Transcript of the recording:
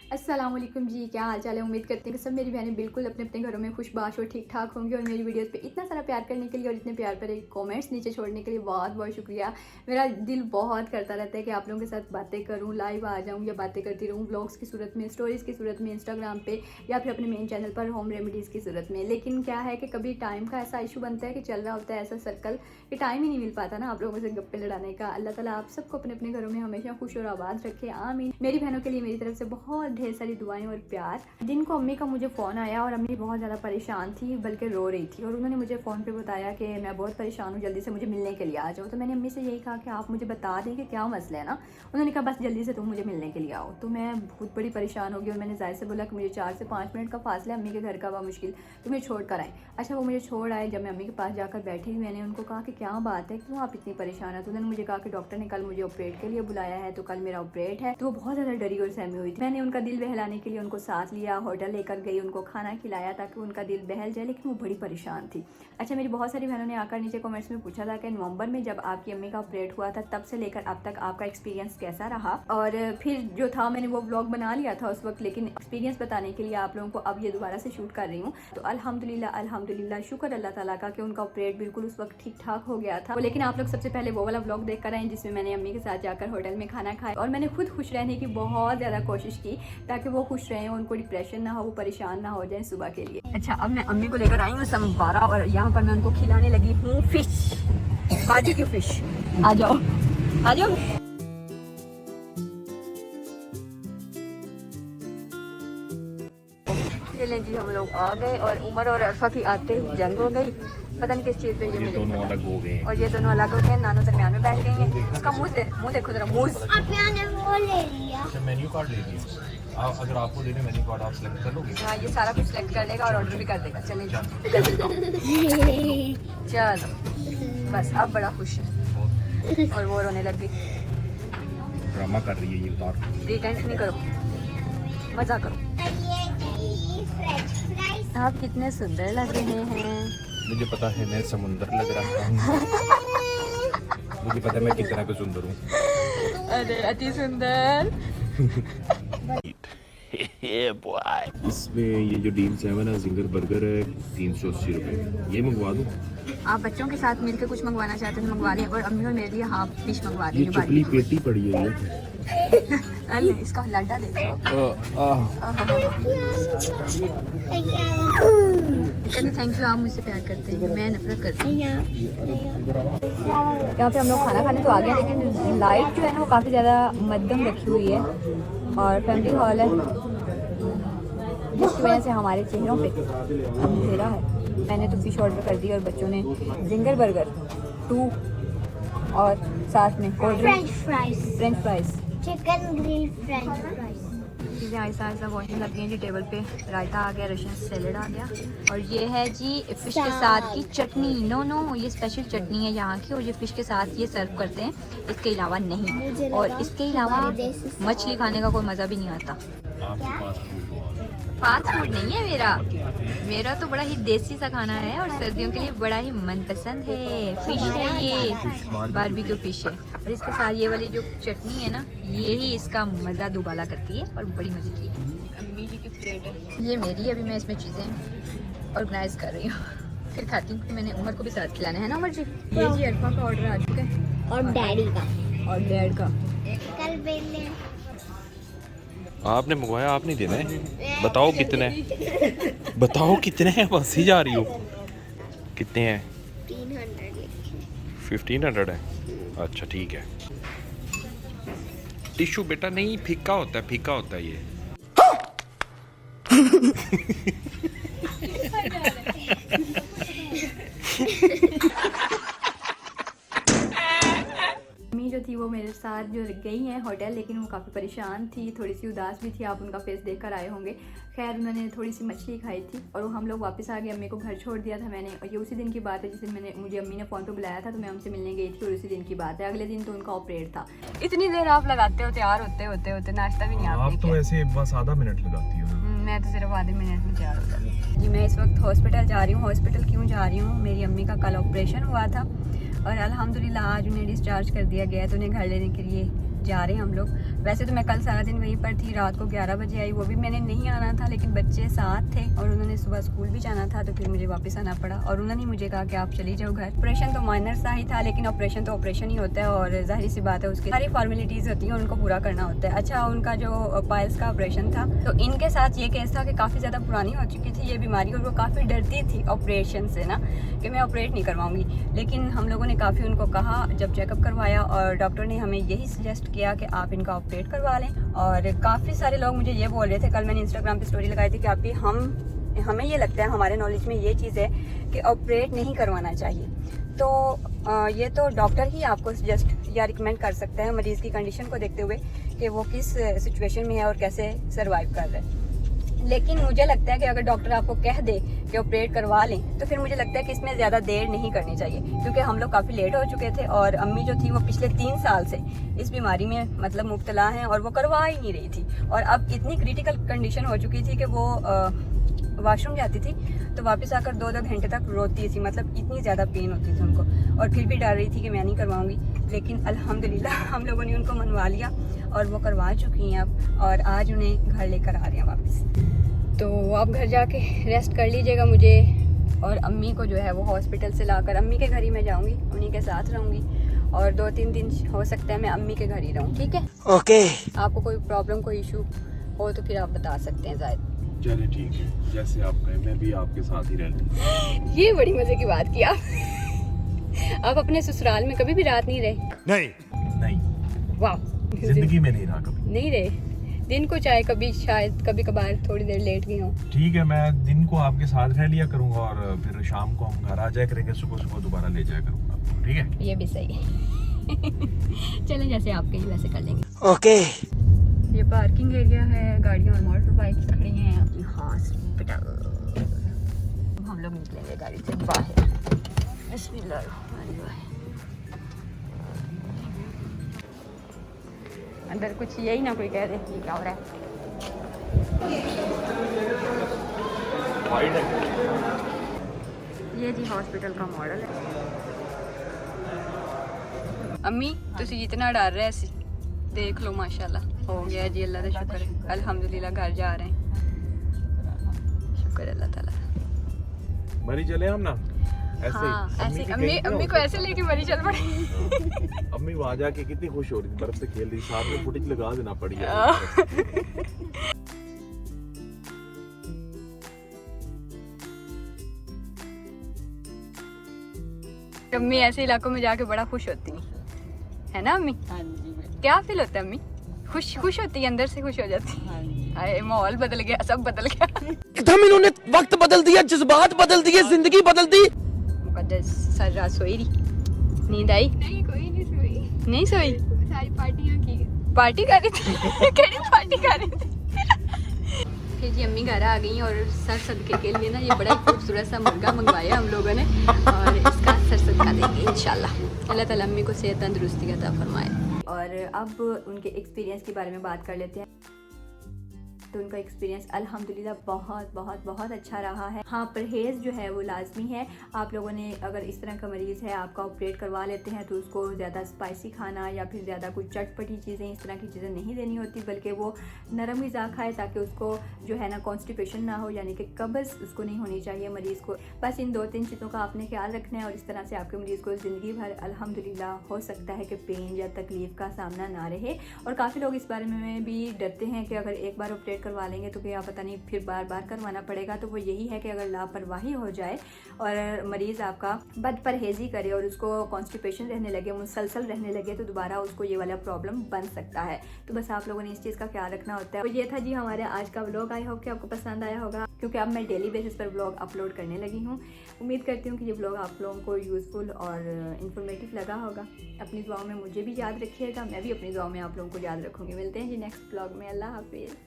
अस्सलाम वालेकुम जी, क्या हाल चाल है। उम्मीद करते हैं कि सब मेरी बहनें बिल्कुल अपने अपने घरों में खुशबाश और ठीक ठाक होंगी। और मेरी वीडियोस पे इतना सारा प्यार करने के लिए और इतने प्यार भरे कमेंट्स नीचे छोड़ने के लिए बहुत बहुत शुक्रिया। मेरा दिल बहुत करता रहता है कि आप लोगों के साथ बातें करूँ, लाइव आ जाऊँ या बातें करती रहूँ व्लॉग्स की सूरत में, स्टोरीज़ की सूरत में, इंस्टाग्राम पे या फिर अपने मेन चैनल पर होम रेमेडीज़ की सूरत में। लेकिन क्या है कि कभी टाइम का ऐसा इशू बनता है कि चल रहा होता है ऐसा सर्कल कि टाइम ही नहीं मिल पाता ना आप लोगों से गप्पे लड़ाने का। अल्लाह ताला आप सबको अपने अपने घरों में हमेशा खुश और आबाद रखे, आमीन। मेरी बहनों के लिए मेरी तरफ से बहुत ढेर सारी दुआएं और प्यार। दिन को अम्मी का मुझे फ़ोन आया और अम्मी बहुत ज़्यादा परेशान थी, बल्कि रो रही थी। और उन्होंने मुझे फ़ोन पे बताया कि मैं बहुत परेशान हूँ, जल्दी से मुझे मिलने के लिए आ जाओ। तो मैंने अम्मी से यही कहा कि आप मुझे बता दें कि क्या मसला है ना। उन्होंने कहा बस जल्दी से तुम मुझे मिलने के लिए आओ। तो मैं बहुत बड़ी परेशान हो गई और मैंने जाहिर से बोला कि मुझे 4 से 5 मिनट का फासला है, अम्मी के घर का हुआ मुश्किल, तो मुझे छोड़ कर आए। अच्छा, वो मुझे छोड़ आए। जब मैं अम्मी के पास जाकर बैठी, मैंने उनको कहा कि क्या बात है, क्यों आप इतनी परेशान है। तो उन्होंने मुझे कहा कि डॉक्टर ने कल मुझे ऑपरेट के लिए बुलाया है, तो कल मेरा ऑपरेट है। तो वो बहुत ज़्यादा डरी और सहमी हुई थी। मैंने उनका दिल बहलाने के लिए उनको साथ लिया, होटल लेकर गई, उनको खाना खिलाया ताकि उनका दिल बहल जाए, लेकिन वो बड़ी परेशान थी। अच्छा, मेरी बहुत सारी बहनों ने आकर नीचे कमेंट्स में पूछा था कि नवंबर में जब आपकी अम्मी का ऑपरेट हुआ था तब से लेकर अब तक आपका एक्सपीरियंस कैसा रहा। और फिर जो था मैंने वो व्लॉग बना लिया था उस वक्त, लेकिन एक्सपीरियंस बताने के लिए आप लोगों को अब ये दोबारा से शूट कर रही हूँ। तो अल्हम्दुलिल्लाह शुक्र अल्लाह ताला का कि उनका ऑपरेट बिल्कुल उस वक्त ठीक ठाक हो गया था। लेकिन आप लोग सबसे पहले वो वाला व्लॉग देख कर आए जिसमें मैंने अम्मी के साथ जाकर होटल में खाना खाया और मैंने खुद खुश रहने की बहुत ज़्यादा कोशिश की ताकि वो खुश रहें, उनको डिप्रेशन ना हो, वो परेशान ना हो जाए सुबह के लिए। अच्छा, अब मैं अम्मी को लेकर आई हूँ समबारा और यहाँ पर मैं उनको खिलाने लगी हूँ फिश, बारबेक्यू फिश। आ जाओ आ जाओ। चलें जी, हम लोग आ गए और उमर और अरफा की आते ही जंग हो गई, पता नहीं किस चीज़ पे। ये दोनों अलग हो गए और ये दोनों अलग हो गए। नानो दरमियान में बैठ गई हैं। इसका मुंह देखो जरा, मुंह। वो ले लिया, मेन्यू कार्ड ले लिया। अगर आपको देने मेन्यू कार्ड आप सेलेक्ट कर लोगे। हाँ, ये सारा कुछ सेलेक्ट कर लेगा और ऑर्डर भी कर देगा। चलें चलो, बस अब बड़ा खुश है और वो रोने लग गई। ड्रामा कर रही है ये, उतार प्रिटेंड नहीं करो, मजा करो। आप कितने सुंदर लग रहे हैं। मुझे पता है मैं समुंदर लग रहा हूँ। मुझे पता है मैं कितना का सुंदर हूँ। अरे अति सुंदर। इसमें ये जो डील्स है ना, जिंगर बर्गर है 380 रुपए, ये मंगवा दूँ। आप बच्चों के साथ मिलकर कुछ मंगवाना चाहते हैं मंगवा लें और अम्मी और मेरे लिए हाफ फिश मंगवा ये दें। चपली पेटी पड़ी है अरे इसका लड्डा देखो। थैंक यू, आप मुझसे प्यार करते हैं, मैं नफरत करती हूँ। यहाँ पे हम लोग खाना खाने तो आ गए, लेकिन लाइट जो है ना वो काफ़ी ज़्यादा मध्यम रखी हुई है और फैमिली हॉल है, जिसकी वजह से हमारे चेहरों पे अंधेरा है। मैंने तो फिश ऑर्डर कर दी और बच्चों ने जिंगर बर्गर 2 और साथ में cold drink, French fries, chicken grill French fries. चीज़ें आहिस्ता आहिस्ता पहुँचने लगी हैं जी। टेबल पे रायता आ गया, रशियन सैलेड आ गया और ये है जी फ़िश के साथ की चटनी। नो ये स्पेशल चटनी है यहाँ की और ये फ़िश के साथ ये सर्व करते हैं, इसके अलावा नहीं। और इसके अलावा मछली खाने का कोई मज़ा भी नहीं आता। फास्ट फूड नहीं है मेरा तो बड़ा ही देसी सा खाना है और सर्दियों के लिए बड़ा ही मनपसंद है। फिश है, ये बारबेक्यू फिश है और इसके साथ ये वाली जो चटनी है ना, ये ही इसका मज़ा दुबाला करती है और बड़ी मज़े की है। अम्मी जी की प्लेट है ये मेरी, अभी मैं इसमें चीज़ें ऑर्गेनाइज कर रही हूँ, फिर खाती हूँ। मैंने उमर को भी साथ खिलाना है ना उमर जी। ये जी अरफा का ऑर्डर आ चुका है और डैडी का और डैड का। कल बेले आपने मंगवाया, आप नहीं देना है। बताओ कितने, बताओ कितने हैं, बस ही जा रही हो। कितने हैं? 1500 है। अच्छा ठीक है। टिश्यू बेटा नहीं, फीका होता है, फीका होता है ये। जो थी वो मेरे साथ जो गई हैं होटल, लेकिन वो काफ़ी परेशान थी, थोड़ी सी उदास भी थी। आप उनका फेस देख कर आए होंगे। खैर उन्होंने थोड़ी सी मछली खाई थी और वो हम लोग वापस आ गए। अम्मी को घर छोड़ दिया था मैंने और ये उसी दिन की बात है जिस दिन मुझे अम्मी ने फ़ोन पे बुलाया था, तो मैं उनसे मिलने गई थी और उसी दिन की बात है। अगले दिन तो उनका ऑपरेट था। इतनी देर आप लगाते हो तैयार होते नाश्ता भी नहीं आप तो ऐसे बस आधा मिनट लगाती हो। मैं तो सिर्फ आधे मिनट में तैयार हो जाती जी। मैं इस वक्त हॉस्पिटल जा रही हूँ। हॉस्पिटल क्यों जा रही हूँ, मेरी अम्मी का कल ऑपरेशन हुआ था और अल्हम्दुलिल्लाह आज उन्हें डिस्चार्ज कर दिया गया है, तो उन्हें घर लेने के लिए जा रहे हैं हम लोग। वैसे तो मैं कल सारा दिन वहीं पर थी, रात को 11 बजे आई, वो भी मैंने नहीं आना था लेकिन बच्चे साथ थे और उन्होंने सुबह स्कूल भी जाना था, तो फिर मुझे वापस आना पड़ा और उन्होंने मुझे कहा कि आप चली जाओ घर। ऑपरेशन तो माइनर सा ही था लेकिन ऑपरेशन तो ऑपरेशन ही होता है और जाहिर सी बात है उसकी सारी फॉर्मेलिटीज़ होती हैं, उनको पूरा करना होता है। अच्छा, उनका जो पाइल्स का ऑपरेशन था तो इनके साथ ये केस था कि काफ़ी ज़्यादा पुरानी हो चुकी थी ये बीमारी और वो काफ़ी डरती थी ऑपरेशन से ना, कि मैं ऑपरेट नहीं करवाऊंगी। लेकिन हम लोगों ने काफ़ी उनको कहा, जब चेकअप करवाया और डॉक्टर ने हमें यही सजेस्ट किया कि आप इनका ऑपरेट करवा लें। और काफ़ी सारे लोग मुझे ये बोल रहे थे, कल मैंने इंस्टाग्राम पे स्टोरी लगाई थी कि आप भी हमें ये लगता है, हमारे नॉलेज में ये चीज़ है कि ऑपरेट नहीं करवाना चाहिए। तो ये तो डॉक्टर ही आपको सजेस्ट या रिकमेंड कर सकते हैं मरीज़ की कंडीशन को देखते हुए कि वो किस सिचुएशन में है और कैसे सर्वाइव कर रहे हैं। लेकिन मुझे लगता है कि अगर डॉक्टर आपको कह दे कि ऑपरेट करवा लें तो फिर मुझे लगता है कि इसमें ज़्यादा देर नहीं करनी चाहिए, क्योंकि हम लोग काफ़ी लेट हो चुके थे और अम्मी जो थी वो पिछले 3 साल से इस बीमारी में मतलब मुब्तला हैं और वो करवा ही नहीं रही थी। और अब इतनी क्रिटिकल कंडीशन हो चुकी थी कि वो वॉशरूम जाती थी तो वापस आकर 2-2 घंटे तक रोती थी, मतलब इतनी ज़्यादा पेन होती थी उनको, और फिर भी डर रही थी कि मैं नहीं करवाऊँगी। लेकिन अल्हम्दुलिल्लाह हम लोगों ने उनको मनवा लिया और वो करवा चुकी हैं अब, और आज उन्हें घर लेकर आ रहे हैं वापस। तो आप घर जाके रेस्ट कर लीजिएगा, मुझे और अम्मी को जो है वो हॉस्पिटल से लाकर अम्मी के घर ही मैं जाऊँगी, उन्हीं के साथ रहूँगी और 2-3 दिन हो सकता है मैं अम्मी के घर ही रहूँ, ठीक है? ओके। आपको कोई प्रॉब्लम कोई इशू हो तो फिर आप बता सकते हैं जायद। चलिए ठीक है, जैसे आप कहें, मैं भी आपके साथ ही रहूँगा। ये बड़ी मजे की बात की आप अपने ससुराल में कभी भी रात नहीं रहे? नहीं, वाह, जिंदगी में नहीं रहा कभी। नहीं रहे दिन को, चाहे कभी शायद कभी कभार थोड़ी देर लेट गई हूँ। ठीक है, मैं दिन को आपके साथ रह लिया करूंगा और फिर शाम को हम घर आ जाया करेंगे, सुबह सुबह दोबारा ले जाया करूंगा आपको, ठीक है? ये भी सही है। चलें, जैसे आप कहीं वैसे कर लेंगे। ओके। ये पार्किंग एरिया है, गाड़ियाँ और मोटर बाइक्स खड़ी हैं अपनी हॉस्पिटल। हम लोग निकलेंगे गाड़ी से बाहर। बिस्मिल्लाह। अंदर कुछ यही ना कोई कह दे ये क्या हो रहा है। ये जी हॉस्पिटल का मॉडल है। अम्मी तुसी जितना डर रहे सी देख लो, माशाल्लाह हो गया जी, अल्लाह का शुक्र है, अल्हम्दुलिल्लाह घर जा रहे हैं, शुक्र अल्लाह ताला। मरी चले हम ना ऐसे हाँ, ऐसे अम्मी को ऐसे लेके मरी चल पड़ी। अम्मी वहाँ जाके कितनी खुश हो रही थी, बर्फ से खेल रही, साथ में फुटेज लगा देना पड़ी है। अम्मी ऐसे इलाकों में जाके बड़ा खुश होती है ना अम्मी? हाँ जी, क्या फील होता है अम्मी? खुश होती है, अंदर से खुश हो जाती है। हाँ जी। अरे माहौल बदल गया, सब बदल गया। एकदम इन्होंने वक्त बदल दिया, जज्बात बदल दिए, जिंदगी बदल दी। मुकद्दस सर रात सोई रही, नींद आई? नहीं, कोई नहीं सोई। नहीं सोई? सारी पार्टियां की। पार्टी कर रही थी। केड़ी पार्टी कर रही थी? फिर जी अम्मी घर आ गई और सर सदके के लिए ना ये बड़ा खूबसूरत सा मुर्गा मंगवाया हम लोगों ने और इसका सर सदका देंगे इंशाल्लाह। अल्लाह ताला अम्मी को सेहत तंदुरुस्ती अता फरमाए। और अब उनके एक्सपीरियंस के बारे में बात कर लेते हैं। तो उनका एक्सपीरियंस अल्हम्दुलिल्लाह बहुत बहुत बहुत अच्छा रहा है। हाँ, परहेज़ जो है वो लाजमी है। आप लोगों ने अगर इस तरह का मरीज़ है, आपका ऑपरेट करवा लेते हैं, तो उसको ज़्यादा स्पाइसी खाना या फिर ज़्यादा कुछ चटपटी चीज़ें, इस तरह की चीज़ें नहीं देनी होती, बल्कि वो नरम ग़िज़ा खाए ताकि उसको जो है ना कॉन्स्टिपेशन ना हो, यानी कि कब्ज़ उसको नहीं होनी चाहिए मरीज़ को। बस इन 2-3 चीज़ों का आपने ख्याल रखना है और इस तरह से आपके मरीज़ को ज़िंदगी भर अल्हम्दुलिल्लाह हो सकता है कि पेन या तकलीफ़ का सामना ना रहे। और काफ़ी लोग इस बारे में भी डरते हैं कि अगर एक बार ऑपरेट करवा लेंगे तो क्या पता नहीं फिर बार बार करवाना पड़ेगा। तो वो यही है कि अगर लापरवाही हो जाए और मरीज़ आपका बद परहेज़ी करे और उसको कॉन्स्टिपेशन रहने लगे, मुसलसल रहने लगे, तो दोबारा उसको ये वाला प्रॉब्लम बन सकता है। तो बस आप लोगों ने इस चीज़ का ख्याल रखना होता है। तो ये था जी हमारे आज का व्लॉग। आई होप कि आपको पसंद आया होगा, क्योंकि अब मैं डेली बेसिस पर व्लॉग अपलोड करने लगी हूँ। उम्मीद करती हूँ कि ये व्लॉग आप लोगों को यूज़फुल और इन्फॉर्मेटिव लगा होगा। अपनी दुआओं में मुझे भी याद रखिएगा, मैं भी अपनी दुआओं में आप लोगों को याद रखूँगी। मिलते हैं जी नेक्स्ट व्लॉग में। अल्लाह हाफिज़।